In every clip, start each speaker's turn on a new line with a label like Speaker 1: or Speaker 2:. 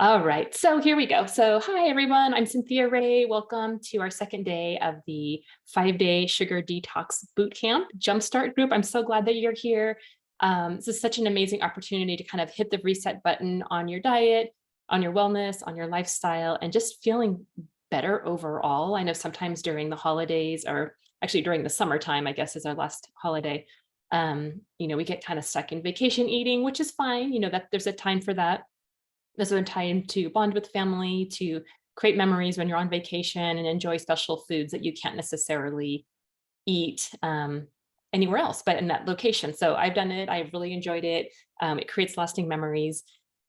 Speaker 1: All right, so here we go. So hi, everyone. I'm Cynthia Ray. Welcome to our second day of the 5-day sugar detox bootcamp jumpstart group. I'm so glad that you're here. This is such an amazing opportunity to kind of hit the reset button on your diet, on your wellness, on your lifestyle, and just feeling better overall. I know sometimes during the holidays, or actually during the summertime, I guess is our last holiday, we get kind of stuck in vacation eating, which is fine. That there's a time for that. There's a time to bond with family, to create memories when you're on vacation and enjoy special foods that you can't necessarily eat anywhere else but in that location. So I've done it. I've really enjoyed it. It creates lasting memories.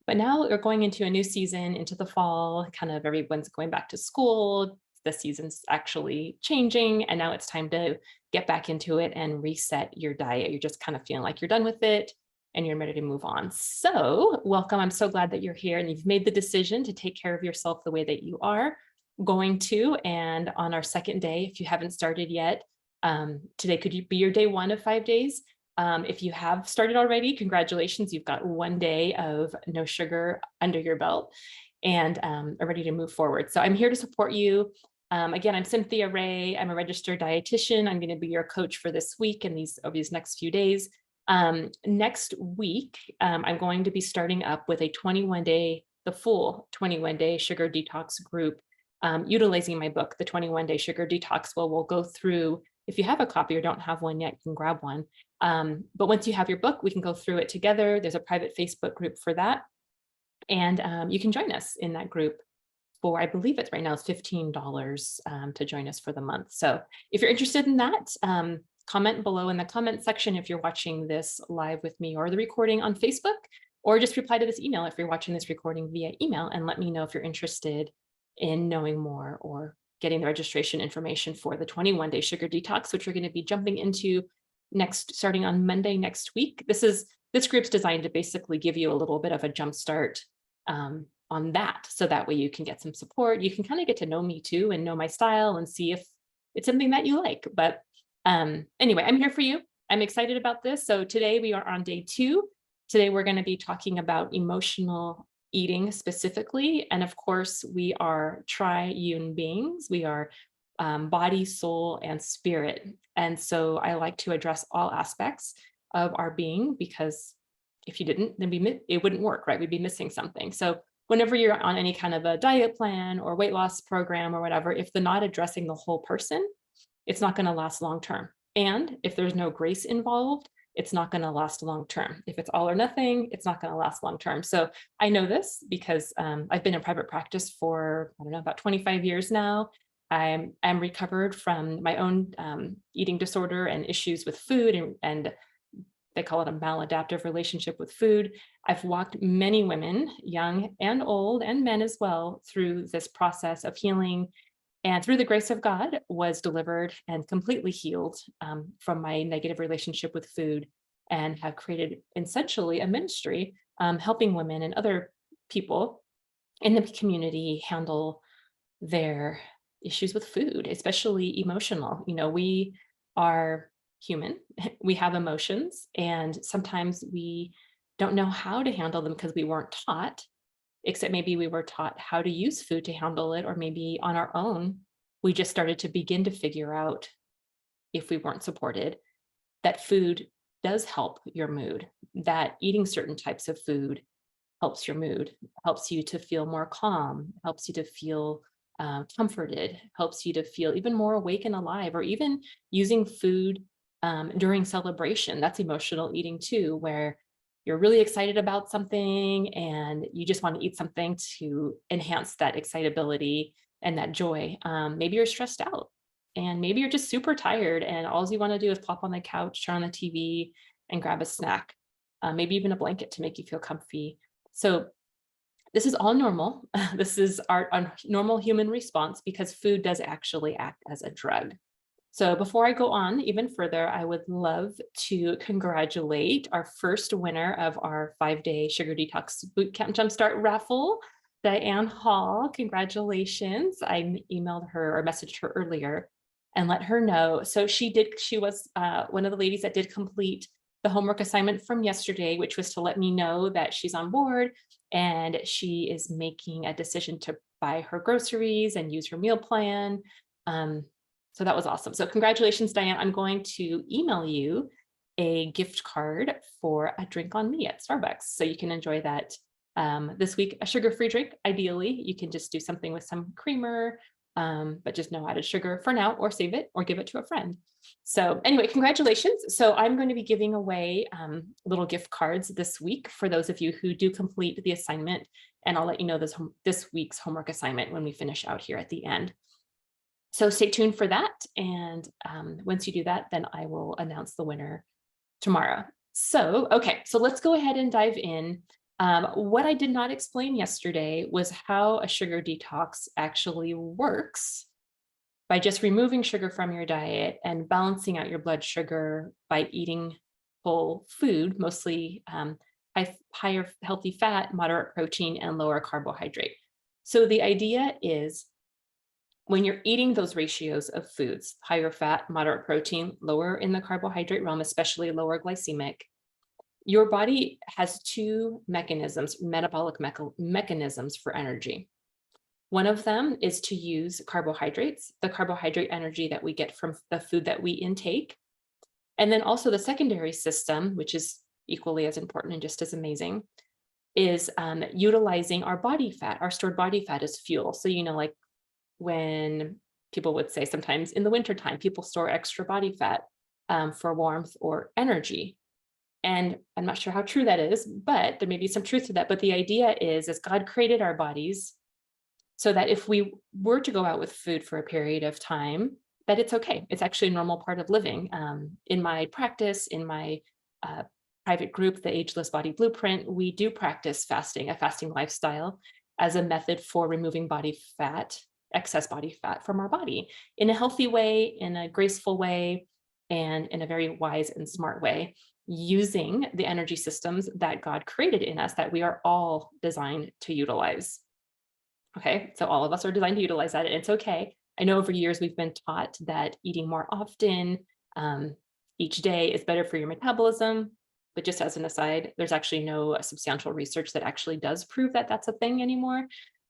Speaker 1: But now we're going into a new season, into the fall, kind of everyone's going back to school. The season's actually changing. And now it's time to get back into it and reset your diet. You're just kind of feeling like you're done with it and you're ready to move on. So welcome. I'm so glad that you're here and you've made the decision to take care of yourself the way that you are going to. And on our second day, if you haven't started yet, today could be your day 1 of 5 days. If you have started already, congratulations. You've got 1 day of no sugar under your belt and are ready to move forward. So I'm here to support you. Again, I'm Cynthia Ray. I'm a registered dietitian. I'm going to be your coach for this week and these next few days. Next week, I'm going to be starting up with a the full 21-day sugar detox group, utilizing my book, The 21-Day Sugar Detox. Well, we'll go through, if you have a copy or don't have one yet, you can grab one. But once you have your book, we can go through it together. There's a private Facebook group for that. And you can join us in that group for, I believe it's right now, it's $15 to join us for the month. So if you're interested in that, comment below in the comment section if you're watching this live with me or the recording on Facebook, or just reply to this email if you're watching this recording via email and let me know if you're interested in knowing more or getting the registration information for the 21-day sugar detox, which we're going to be jumping into starting on Monday next week. This group's designed to basically give you a little bit of a jump start on that. So that way you can get some support. You can kind of get to know me too and know my style and see if it's something that you like. But anyway, I'm here for you. I'm excited about this. So today we are on day 2. Today we're going to be talking about emotional eating specifically. And of course, we are triune beings. We are body, soul, and spirit. And so I like to address all aspects of our being, because if you didn't, then it wouldn't work, right? We'd be missing something. So whenever you're on any kind of a diet plan or weight loss program or whatever, if they're not addressing the whole person, it's not going to last long term. And if there's no grace involved, it's not going to last long term. If it's all or nothing, it's not going to last long term. So I know this because I've been in private practice for, I don't know, about 25 years now. I'm recovered from my own eating disorder and issues with food, and they call it a maladaptive relationship with food. I've walked many women, young and old, and men as well, through this process of healing. And through the grace of God, was delivered and completely healed from my negative relationship with food, and have created essentially a ministry helping women and other people in the community handle their issues with food, especially emotional. We are human, we have emotions, and sometimes we don't know how to handle them because we weren't taught. Except maybe we were taught how to use food to handle it, or maybe on our own, we just started to begin to figure out, if we weren't supported, that food does help your mood, that eating certain types of food helps your mood, helps you to feel more calm, helps you to feel comforted, helps you to feel even more awake and alive, or even using food during celebration. That's emotional eating too, where you're really excited about something and you just want to eat something to enhance that excitability and that joy. Maybe you're stressed out, and maybe you're just super tired and all you want to do is plop on the couch, turn on the TV, and grab a snack, maybe even a blanket to make you feel comfy. So this is all normal. This is our normal human response, because food does actually act as a drug. So before I go on even further, I would love to congratulate our first winner of our 5-day Sugar Detox Bootcamp Jumpstart raffle, Diane Hall. Congratulations. I emailed her or messaged her earlier and let her know. So she was one of the ladies that did complete the homework assignment from yesterday, which was to let me know that she's on board and she is making a decision to buy her groceries and use her meal plan. So that was awesome. So congratulations, Diane. I'm going to email you a gift card for a drink on me at Starbucks. So you can enjoy that this week, a sugar-free drink. Ideally, you can just do something with some creamer, but just no added sugar for now, or save it or give it to a friend. So anyway, congratulations. So I'm going to be giving away little gift cards this week for those of you who do complete the assignment. And I'll let you know this week's homework assignment when we finish out here at the end. So stay tuned for that. And once you do that, then I will announce the winner tomorrow. So, okay, so let's go ahead and dive in. What I did not explain yesterday was how a sugar detox actually works by just removing sugar from your diet and balancing out your blood sugar by eating whole food, mostly higher healthy fat, moderate protein, and lower carbohydrate. So the idea is when you're eating those ratios of foods, higher fat, moderate protein, lower in the carbohydrate realm, especially lower glycemic, your body has two mechanisms, metabolic mechanisms for energy. One of them is to use carbohydrates, the carbohydrate energy that we get from the food that we intake. And then also the secondary system, which is equally as important and just as amazing, is utilizing our body fat, our stored body fat as fuel. So, like when people would say sometimes in the wintertime, people store extra body fat for warmth or energy. And I'm not sure how true that is, but there may be some truth to that. But the idea is, as God created our bodies so that if we were to go out with food for a period of time, that it's okay. It's actually a normal part of living. In my practice, in my private group, the Ageless Body Blueprint, we do practice fasting, a fasting lifestyle, as a method for removing body fat, excess body fat from our body in a healthy way, in a graceful way, and in a very wise and smart way, using the energy systems that God created in us that we are all designed to utilize. Okay, so all of us are designed to utilize that, and it's okay. I know over years we've been taught that eating more often each day is better for your metabolism, but just as an aside, there's actually no substantial research that actually does prove that that's a thing anymore.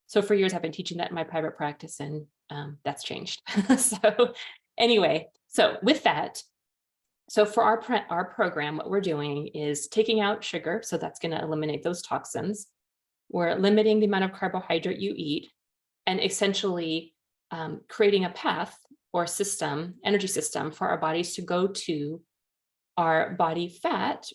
Speaker 1: So for years I've been teaching that in my private practice, and that's changed. So anyway, so with that, so for our program, what we're doing is taking out sugar. So that's going to eliminate those toxins. We're limiting the amount of carbohydrate you eat, and essentially creating a path or system, energy system for our bodies to go to our body fat.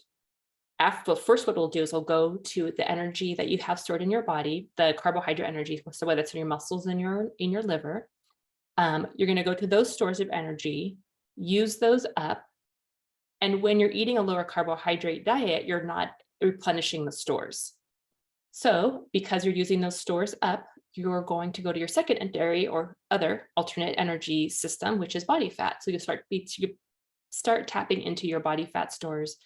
Speaker 1: After, first, what we'll do is we'll go to the energy that you have stored in your body, the carbohydrate energy, so whether it's in your muscles and in your liver. You're going to go to those stores of energy, use those up. And when you're eating a lower carbohydrate diet, you're not replenishing the stores. So because you're using those stores up, you're going to go to your secondary or other alternate energy system, which is body fat. So you start tapping into your body fat stores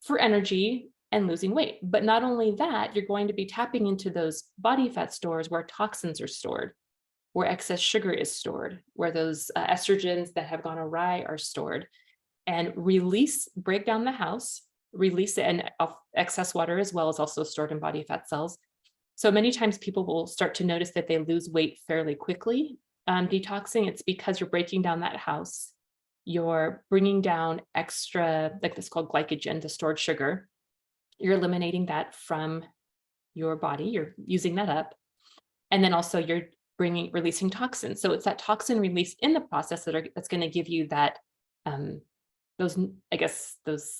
Speaker 1: for energy and losing weight. But not only that, you're going to be tapping into those body fat stores where toxins are stored, where excess sugar is stored, where those estrogens that have gone awry are stored, and break down the house, release it, and excess water as well is also stored in body fat cells. So many times people will start to notice that they lose weight fairly quickly detoxing. It's because you're breaking down that house. You're bringing down extra, like this called glycogen, the stored sugar. You're eliminating that from your body. You're using that up. And then also you're releasing toxins. So it's that toxin release in the process that's going to give you that those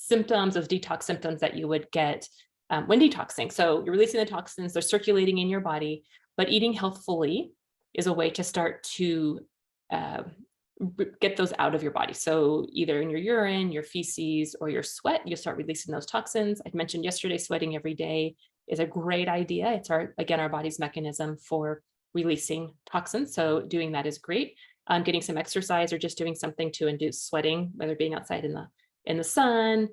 Speaker 1: symptoms, those detox symptoms that you would get when detoxing. So you're releasing the toxins, they're circulating in your body, but eating healthfully is a way to start to get those out of your body. So either in your urine, your feces, or your sweat, you start releasing those toxins. I mentioned yesterday, sweating every day is a great idea. It's our body's mechanism for releasing toxins. So doing that is great. Getting some exercise or just doing something to induce sweating, whether being outside in the sun,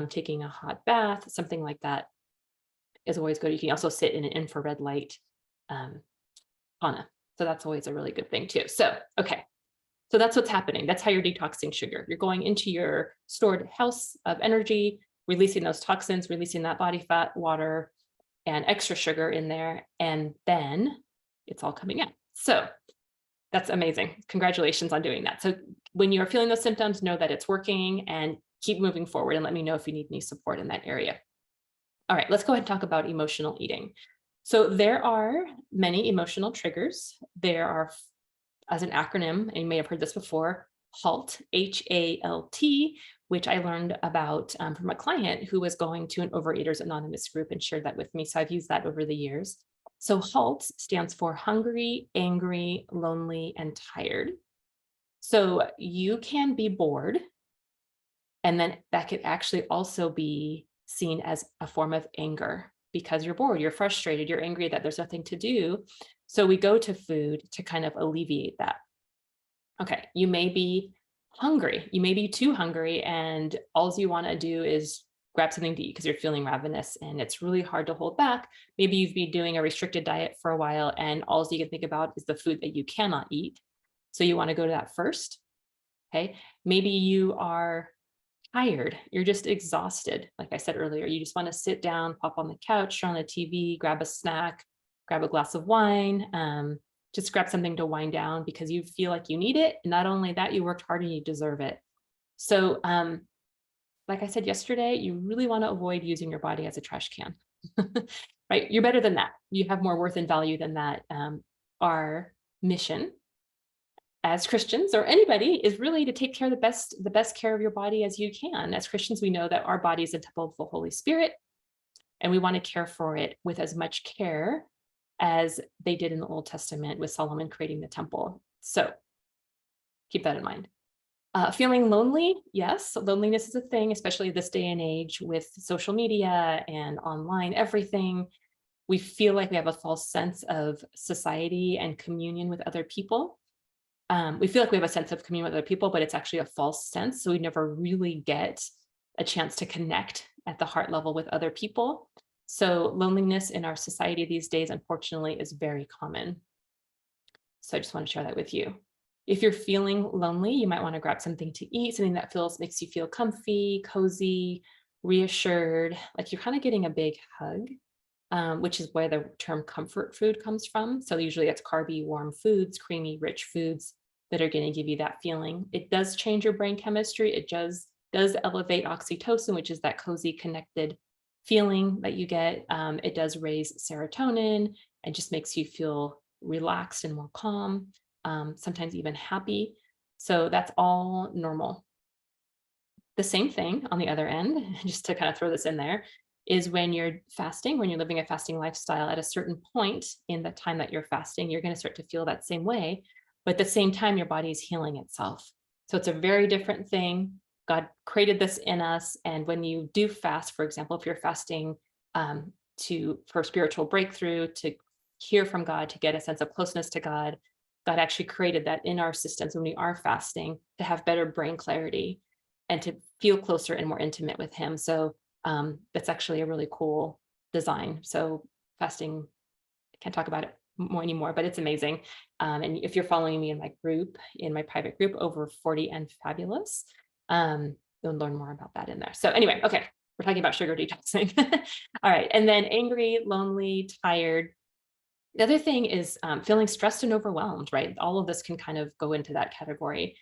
Speaker 1: taking a hot bath, something like that is always good. You can also sit in an infrared light sauna. So that's always a really good thing too. So, okay. So that's what's happening. That's how you're detoxing sugar. You're going into your stored house of energy, releasing those toxins, releasing that body fat, water, and extra sugar in there, and then it's all coming out. So that's amazing. Congratulations on doing that. So when you're feeling those symptoms, know that it's working and keep moving forward, and let me know if you need any support in that area. All right, let's go ahead and talk about emotional eating. So there are many emotional triggers. There are, as an acronym, and you may have heard this before, HALT, HALT, which I learned about from a client who was going to an Overeaters Anonymous group and shared that with me. So I've used that over the years. So HALT stands for hungry, angry, lonely, and tired. So you can be bored, and then that could actually also be seen as a form of anger because you're bored, you're frustrated, you're angry that there's nothing to do. So we go to food to kind of alleviate that. Okay, you may be hungry, you may be too hungry, and all you want to do is grab something to eat because you're feeling ravenous and it's really hard to hold back. Maybe you've been doing a restricted diet for a while and all you can think about is the food that you cannot eat. So you want to go to that first. Okay, maybe you are tired, you're just exhausted. Like I said earlier, you just want to sit down, pop on the couch, turn on the TV, grab a snack, grab a glass of wine, just grab something to wind down because you feel like you need it. And not only that, you worked hard and you deserve it. So, like I said yesterday, you really want to avoid using your body as a trash can, right? You're better than that. You have more worth and value than that. Our mission as Christians or anybody is really to take care of the best care of your body as you can. As Christians, we know that our body is a temple of the Holy Spirit, and we want to care for it with as much care as they did in the Old Testament with Solomon creating the temple. So keep that in mind. Feeling lonely, yes, loneliness is a thing, especially this day and age with social media and online everything. We feel like we have a false sense of society and communion with other people. We feel like we have a sense of communion with other people, but it's actually a false sense. So we never really get a chance to connect at the heart level with other people. So loneliness in our society these days, unfortunately, is very common. So I just want to share that with you. If you're feeling lonely, you might want to grab something to eat, something that makes you feel comfy, cozy, reassured, like you're kind of getting a big hug, which is where the term comfort food comes from. So usually it's carby, warm foods, creamy, rich foods that are going to give you that feeling. It does change your brain chemistry. It does elevate oxytocin, which is that cozy, connected feeling that you get. It does raise serotonin and just makes you feel relaxed and more calm, sometimes even happy. So that's all normal. The same thing on the other end, just to kind of throw this in there, is when you're fasting, when you're living a fasting lifestyle, at a certain point in the time that you're fasting, you're going to start to feel that same way. But at the same time, your body is healing itself. So it's a very different thing. God created this in us. And when you do fast, for example, if you're fasting for spiritual breakthrough, to hear from God, to get a sense of closeness to God, God actually created that in our systems when we are fasting to have better brain clarity and to feel closer and more intimate with Him. So that's actually a really cool design. So fasting, I can't talk about it more anymore, but it's amazing. And if you're following me in my group, in my private group, Over 40 and Fabulous, you'll learn more about that in there. So anyway, okay, we're talking about sugar detoxing. All right, and then angry, lonely, tired. The other thing is feeling stressed and overwhelmed, right? All of this can kind of go into that category.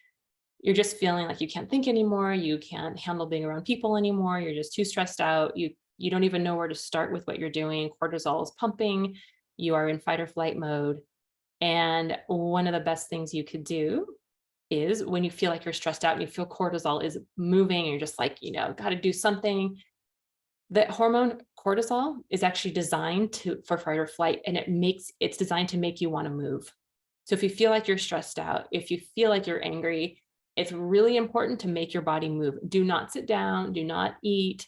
Speaker 1: You're just feeling like you can't think anymore. You can't handle being around people anymore. You're just too stressed out. You don't even know where to start with what you're doing. Cortisol is pumping. You are in fight or flight mode. And one of the best things you could do is when you feel like you're stressed out and you feel cortisol is moving and you're just like, got to do something. The hormone cortisol is actually designed for fight or flight, and it's designed to make you want to move. So if you feel like you're stressed out, if you feel like you're angry, it's really important to make your body move. Do not sit down, do not eat.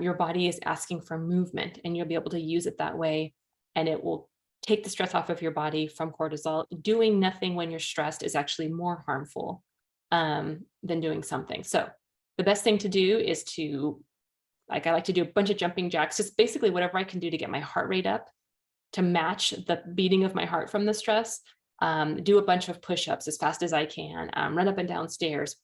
Speaker 1: Your body is asking for movement, and you'll be able to use it that way. And it will take the stress off of your body from cortisol. Doing nothing when you're stressed is actually more harmful than doing something. So the best thing to do is I like to do a bunch of jumping jacks, just basically whatever I can do to get my heart rate up to match the beating of my heart from the stress. Do a bunch of push-ups as fast as I can, run up and down stairs,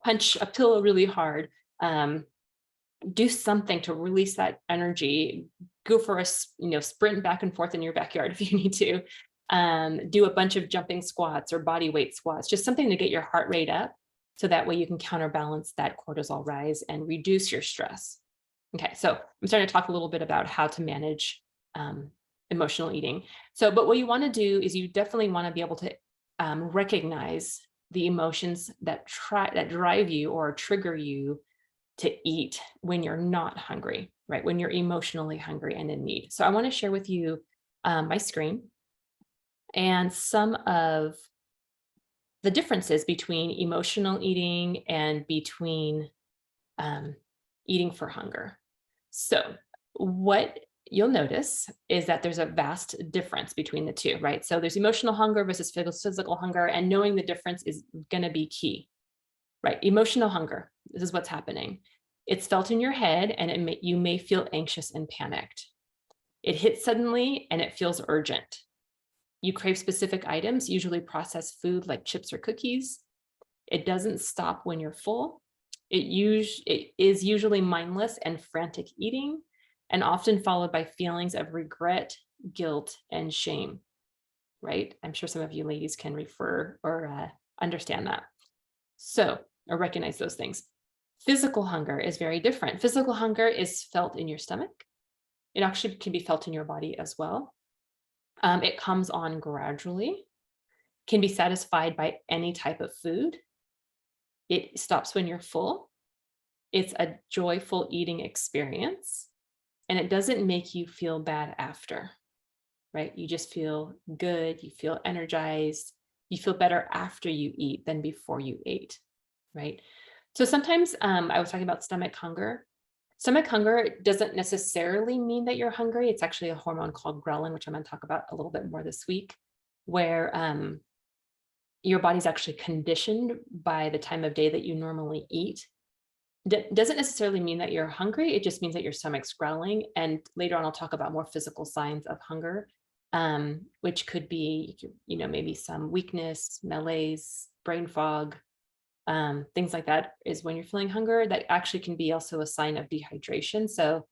Speaker 1: punch a pillow really hard, do something to release that energy, go for a sprint back and forth in your backyard if you need to. Do a bunch of jumping squats or body weight squats, just something to get your heart rate up, so that way you can counterbalance that cortisol rise and reduce your stress. Okay, so I'm starting to talk a little bit about how to manage emotional eating. So, but what you want to do is you definitely want to be able to recognize the emotions that drive you or trigger you to eat when you're not hungry, right? When you're emotionally hungry and in need. So I want to share with you my screen and some of the differences between emotional eating and between eating for hunger. So what you'll notice is that there's a vast difference between the two, right? So there's emotional hunger versus physical hunger, and knowing the difference is going to be key, right? Emotional hunger, this is what's happening. It's felt in your head, and you may feel anxious and panicked. It hits suddenly and it feels urgent. You crave specific items, usually processed food like chips or cookies. It doesn't stop when you're full. It is usually mindless and frantic eating, and often followed by feelings of regret, guilt, and shame, right? I'm sure some of you ladies can refer or understand that. So, or recognize those things. Physical hunger is very different. Physical hunger is felt in your stomach. It actually can be felt in your body as well. It comes on gradually, can be satisfied by any type of food. It stops when you're full. It's a joyful eating experience, and it doesn't make you feel bad after, right? You just feel good, you feel energized, you feel better after you eat than before you ate, right? So sometimes I was talking about stomach hunger. Stomach hunger doesn't necessarily mean that you're hungry. It's actually a hormone called ghrelin, which I'm going to talk about a little bit more this week, where your body's actually conditioned by the time of day that you normally eat. Doesn't necessarily mean that you're hungry. It just means that your stomach's growling. And later on, I'll talk about more physical signs of hunger, which could be, maybe some weakness, malaise, brain fog, things like that is when you're feeling hunger. That actually can be also a sign of dehydration. So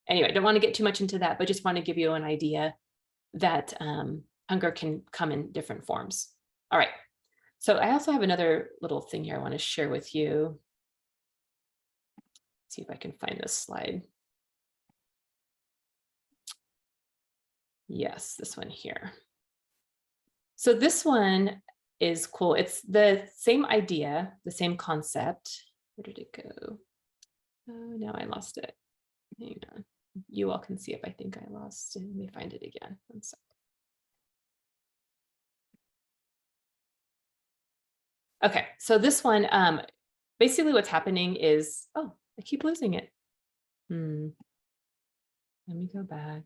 Speaker 1: anyway, I don't want to get too much into that, but just want to give you an idea that hunger can come in different forms. All right. So I also have another little thing here I want to share with you. See if I can find this slide. Yes, this one here. So this one is cool. It's the same idea, the same concept. Where did it go? Oh, now I lost it. Hang on. You all can see if I think I lost it. Let me find it again. I'm sorry. Okay, so this one, basically what's happening is, oh, I keep losing it. Let me go back.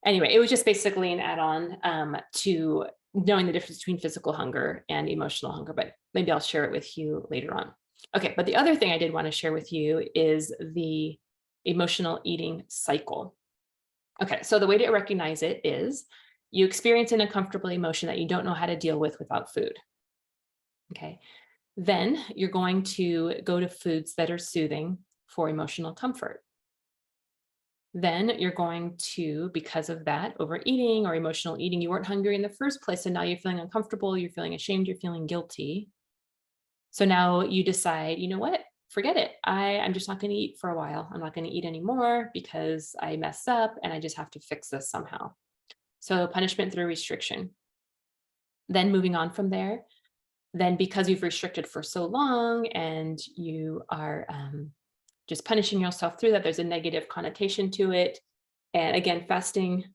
Speaker 1: Anyway, it was just basically an add-on to knowing the difference between physical hunger and emotional hunger, but maybe I'll share it with you later on. Okay, but the other thing I did want to share with you is the emotional eating cycle. Okay, so the way to recognize it is you experience an uncomfortable emotion that you don't know how to deal with without food. Okay, then you're going to go to foods that are soothing for emotional comfort. Then you're going to, because of that, overeating or emotional eating, you weren't hungry in the first place. And now you're feeling uncomfortable, you're feeling ashamed, you're feeling guilty. So now you decide, you know what? Forget it. I'm just not going to eat for a while. I'm not going to eat anymore because I messed up and I just have to fix this somehow. So punishment through restriction. Then moving on from there, then because you've restricted for so long and you are just punishing yourself through that, there's a negative connotation to it. And again, fasting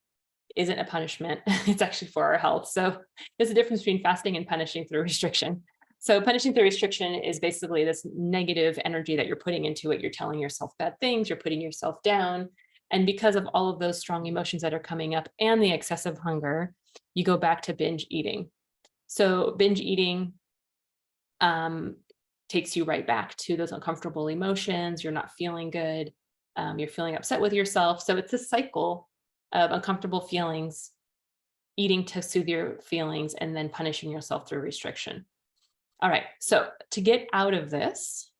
Speaker 1: isn't a punishment. It's actually for our health. So there's a difference between fasting and punishing through restriction. So punishing through restriction is basically this negative energy that you're putting into it. You're telling yourself bad things, you're putting yourself down. And because of all of those strong emotions that are coming up and the excessive hunger, you go back to binge eating. So binge eating takes you right back to those uncomfortable emotions. You're not feeling good. You're feeling upset with yourself. So it's a cycle of uncomfortable feelings, eating to soothe your feelings, and then punishing yourself through restriction. All right. So to get out of this,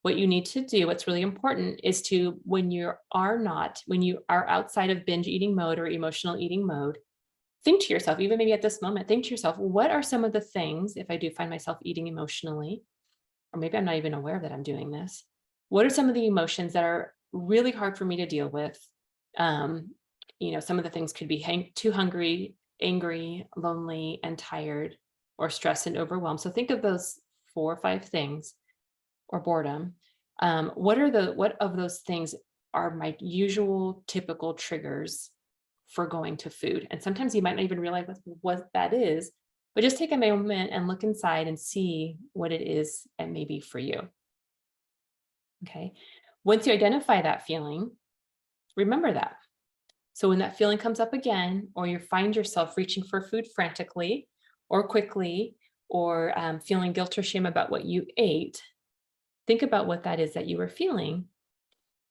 Speaker 1: What you need to do, what's really important is to, when you are outside of binge eating mode or emotional eating mode, think to yourself, even maybe at this moment, think to yourself, what are some of the things, if I do find myself eating emotionally, or maybe I'm not even aware that I'm doing this, what are some of the emotions that are really hard for me to deal with? Um, some of the things could be too hungry, angry, lonely, and tired, or stressed and overwhelmed. So think of those 4 or 5 things, or boredom. What of those things are my usual typical triggers for going to food? And sometimes you might not even realize what that is, but just take a moment and look inside and see what it is and maybe for you. Okay. Once you identify that feeling, remember that. So when that feeling comes up again, or you find yourself reaching for food frantically or quickly, or feeling guilt or shame about what you ate, think about what that is that you were feeling,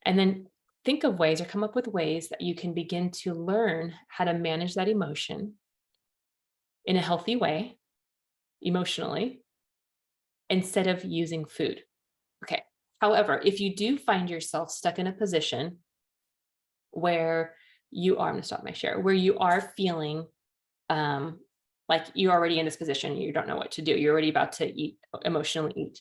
Speaker 1: and then think of ways or come up with ways that you can begin to learn how to manage that emotion in a healthy way, emotionally, instead of using food. Okay. However, if you do find yourself stuck in a position where I'm going to stop my share, where you are feeling um, like you're already in this position, you don't know what to do, you're already about to emotionally eat,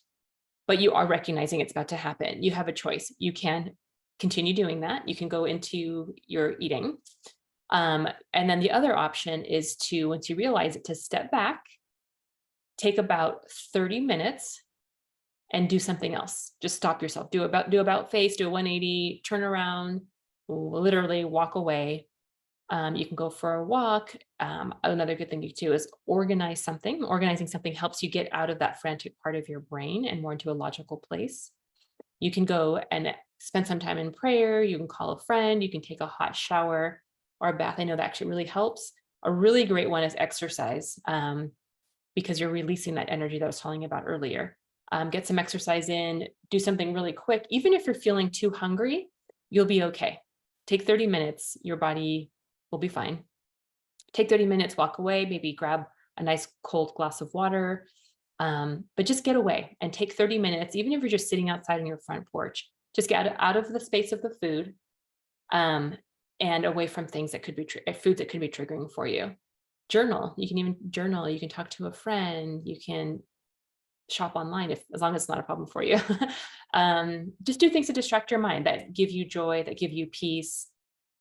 Speaker 1: but you are recognizing it's about to happen. You have a choice. You can continue doing that. You can go into your eating. And then the other option is to, once you realize it, to step back, take about 30 minutes and do something else. Just stop yourself. Do about face, do a 180, turn around, literally walk away. You can go for a walk. Another good thing to do is organize something. Organizing something helps you get out of that frantic part of your brain and more into a logical place. You can go and spend some time in prayer. You can call a friend. You can take a hot shower or a bath. I know that actually really helps. A really great one is exercise, because you're releasing that energy that I was telling you about earlier. Get some exercise in, do something really quick. Even if you're feeling too hungry, you'll be okay. Take 30 minutes, your body will be fine. Take 30 minutes, walk away, maybe grab a nice cold glass of water, but just get away and take 30 minutes, even if you're just sitting outside on your front porch. Just get out of the space of the food, and away from things that could be foods that could be triggering for you. Journal. You can even journal. You can talk to a friend. You can shop online, as long as it's not a problem for you. Just do things to distract your mind that give you joy, that give you peace,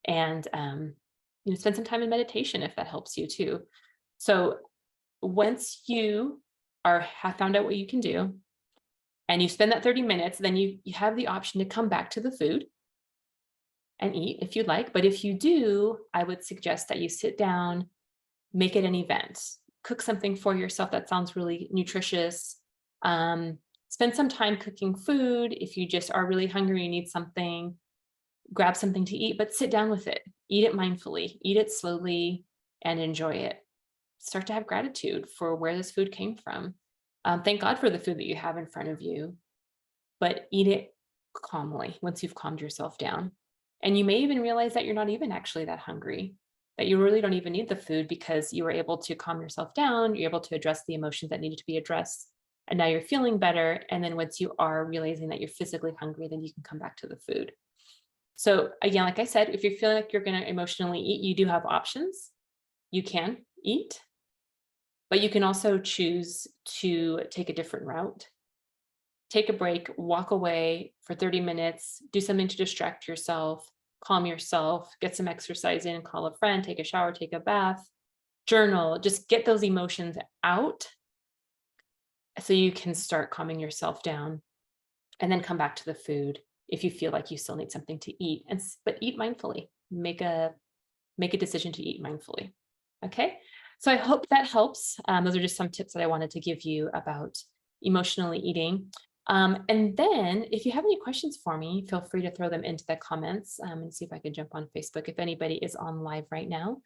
Speaker 1: and spend some time in meditation if that helps you too. So once you have found out what you can do, and you spend that 30 minutes, then you have the option to come back to the food and eat if you'd like. But if you do, I would suggest that you sit down, make it an event, cook something for yourself that sounds really nutritious. Spend some time cooking food. If you just are really hungry, you need something, grab something to eat, but sit down with it, eat it mindfully, eat it slowly, and enjoy it. Start to have gratitude for where this food came from. Thank God for the food that you have in front of you, but eat it calmly once you've calmed yourself down. And you may even realize that you're not even actually that hungry, that you really don't even need the food because you were able to calm yourself down, you're able to address the emotions that needed to be addressed, and now you're feeling better. And then once you are realizing that you're physically hungry, then you can come back to the food. So again, like I said, if you're feeling like you're going to emotionally eat, you do have options. You can eat, but you can also choose to take a different route. Take a break, walk away for 30 minutes, do something to distract yourself, calm yourself, get some exercise in, call a friend, take a shower, take a bath, journal, just get those emotions out so you can start calming yourself down, and then come back to the food if you feel like you still need something to eat, but eat mindfully. Make a decision to eat mindfully. Okay. So I hope that helps. Those are just some tips that I wanted to give you about emotionally eating. And then if you have any questions for me, feel free to throw them into the comments, and see if I can jump on Facebook if anybody is on live right now.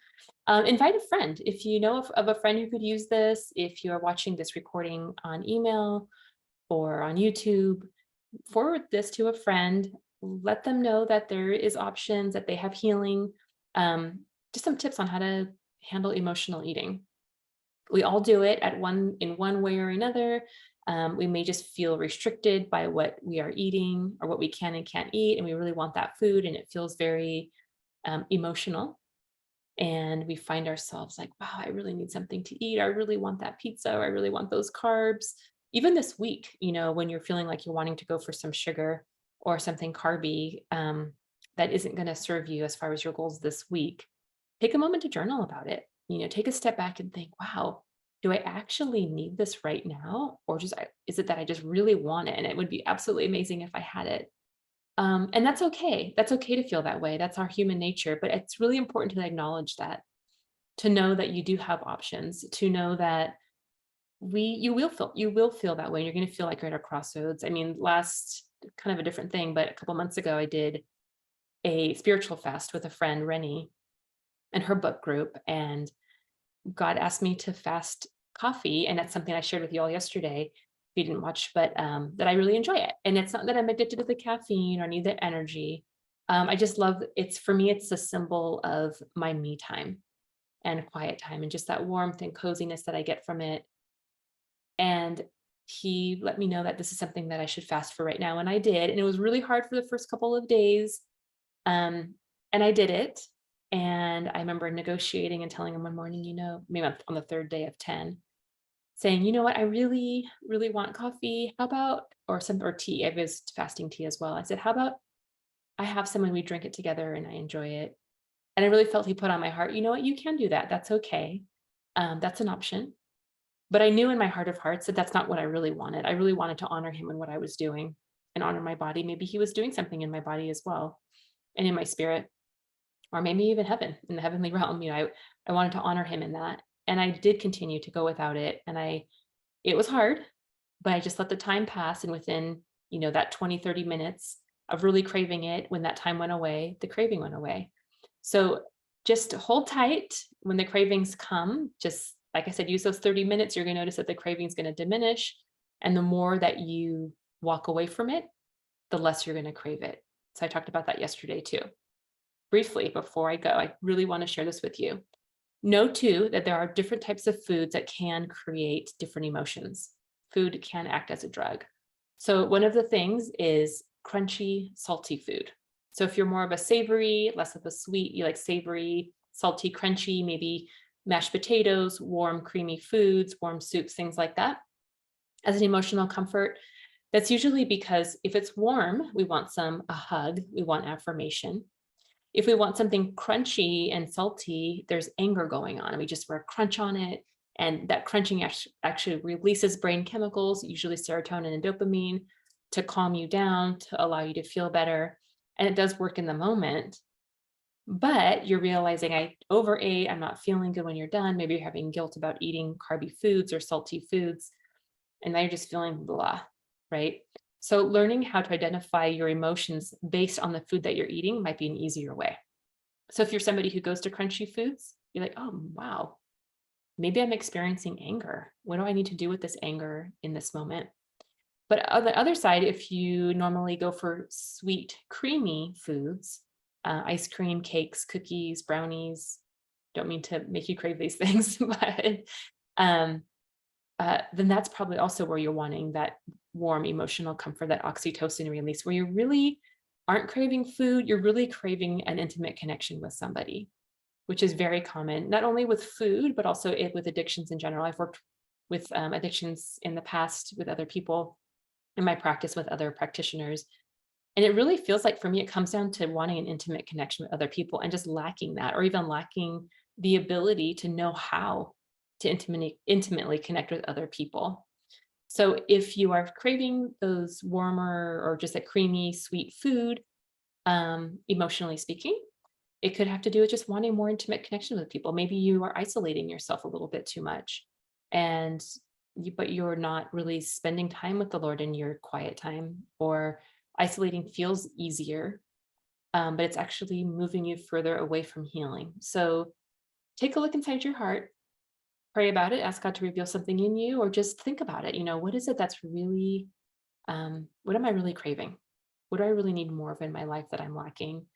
Speaker 1: Invite a friend. If you know of a friend who could use this, if you are watching this recording on email or on YouTube, forward this to a friend. Let them know that there is options, that they have healing. Just some tips on how to handle emotional eating. We all do it in one way or another. We may just feel restricted by what we are eating or what we can and can't eat, and we really want that food, and it feels very emotional. And we find ourselves like, wow, I really need something to eat. I really want that pizza, or I really want those carbs. Even this week, when you're feeling like you're wanting to go for some sugar or something carby, that isn't going to serve you as far as your goals this week, take a moment to journal about it. Take a step back and think, wow, do I actually need this right now? Or is it that I just really want it? And it would be absolutely amazing if I had it. And that's okay. That's okay to feel that way. That's our human nature. But it's really important to acknowledge that, to know that you do have options, to know that you will feel that way. You're going to feel like you're at a crossroads. I mean, last kind of a different thing, but a couple months ago, I did a spiritual fast with a friend, Rennie, and her book group. And God asked me to fast coffee. And that's something I shared with you all yesterday. If you didn't watch, but that I really enjoy it. And it's not that I'm addicted to the caffeine or need the energy. I just love it's for me, it's a symbol of my me time and quiet time and just that warmth and coziness that I get from it. And he let me know that this is something that I should fast for right now. And I did. And it was really hard for the first couple of days. Um, and I did it. And I remember negotiating and telling him one morning, maybe on the third day of 10, saying, you know what, I really, really want coffee. How about, or tea? I was fasting tea as well. I said, how about I have some and we drink it together and I enjoy it. And I really felt he put on my heart, you know what, you can do that. That's okay. That's an option. But I knew in my heart of hearts that that's not what I really wanted. I really wanted to honor him in what I was doing and honor my body. Maybe he was doing something in my body as well and in my spirit, or maybe even heaven, in the heavenly realm. I wanted to honor him in that. And I did continue to go without it. And it was hard, but I just let the time pass. And within, that 20, 30 minutes of really craving it, when that time went away, the craving went away. So just hold tight when the cravings come. Just like I said, use those 30 minutes. You're going to notice that the craving is going to diminish. And the more that you walk away from it, the less you're going to crave it. So I talked about that yesterday too. Briefly, before I go, I really want to share this with you. Know too that there are different types of foods that can create different emotions. Food can act as a drug. So one of the things is crunchy, salty food. So if you're more of a savory, less of a sweet, you like savory, salty, crunchy, maybe mashed potatoes, warm, creamy foods, warm soups, things like that. As an emotional comfort, that's usually because if it's warm, we want a hug, we want affirmation. If we want something crunchy and salty, there's anger going on, and we just want to crunch on it. And that crunching actually releases brain chemicals, usually serotonin and dopamine, to calm you down, to allow you to feel better. And it does work in the moment. But you're realizing I overate, I'm not feeling good when you're done. Maybe you're having guilt about eating carby foods or salty foods, and now you're just feeling blah, right? So learning how to identify your emotions based on the food that you're eating might be an easier way. So if you're somebody who goes to crunchy foods, you're like, oh, wow, maybe I'm experiencing anger. What do I need to do with this anger in this moment? But on the other side, if you normally go for sweet, creamy foods, ice cream, cakes, cookies, brownies, don't mean to make you crave these things, but um, then that's probably also where you're wanting that warm emotional comfort, that oxytocin release, where you really aren't craving food, you're really craving an intimate connection with somebody, which is very common, not only with food, but also with addictions in general. I've worked with addictions in the past with other people in my practice with other practitioners. And it really feels like for me, it comes down to wanting an intimate connection with other people and just lacking that, or even lacking the ability to know how to intimately connect with other people. So if you are craving those warmer or just a creamy, sweet food, emotionally speaking, it could have to do with just wanting more intimate connection with people. Maybe you are isolating yourself a little bit too much, but you're not really spending time with the Lord in your quiet time, or isolating feels easier, but it's actually moving you further away from healing. So take a look inside your heart, pray about it, ask God to reveal something in you, or just think about it. What is it that's really, what am I really craving? What do I really need more of in my life that I'm lacking?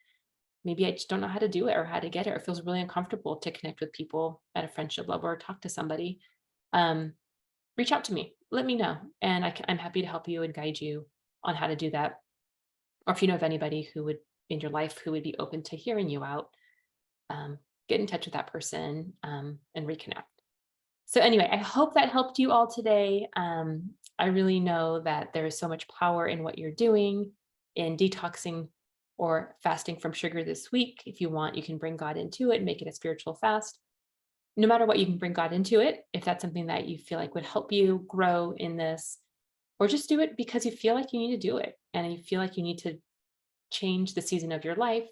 Speaker 1: Maybe I just don't know how to do it or how to get it, or it feels really uncomfortable to connect with people at a friendship level or talk to somebody. Um, reach out to me, let me know. And I'm happy to help you and guide you on how to do that. Or if you know of anybody who would in your life who would be open to hearing you out, um, get in touch with that person and reconnect. So anyway, I hope that helped you all today. I really know that there is so much power in what you're doing in detoxing or fasting from sugar this week. If you want, you can bring God into it and make it a spiritual fast. No matter what, you can bring God into it if that's something that you feel like would help you grow in this, or just do it because you feel like you need to do it and you feel like you need to change the season of your life.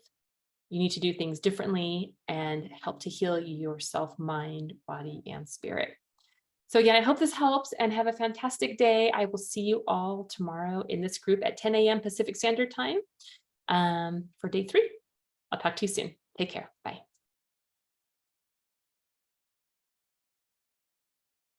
Speaker 1: You need to do things differently and help to heal yourself, mind, body, and spirit. So again, I hope this helps and have a fantastic day. I will see you all tomorrow in this group at 10 a.m. Pacific Standard Time for day 3. I'll talk to you soon. Take care. Bye.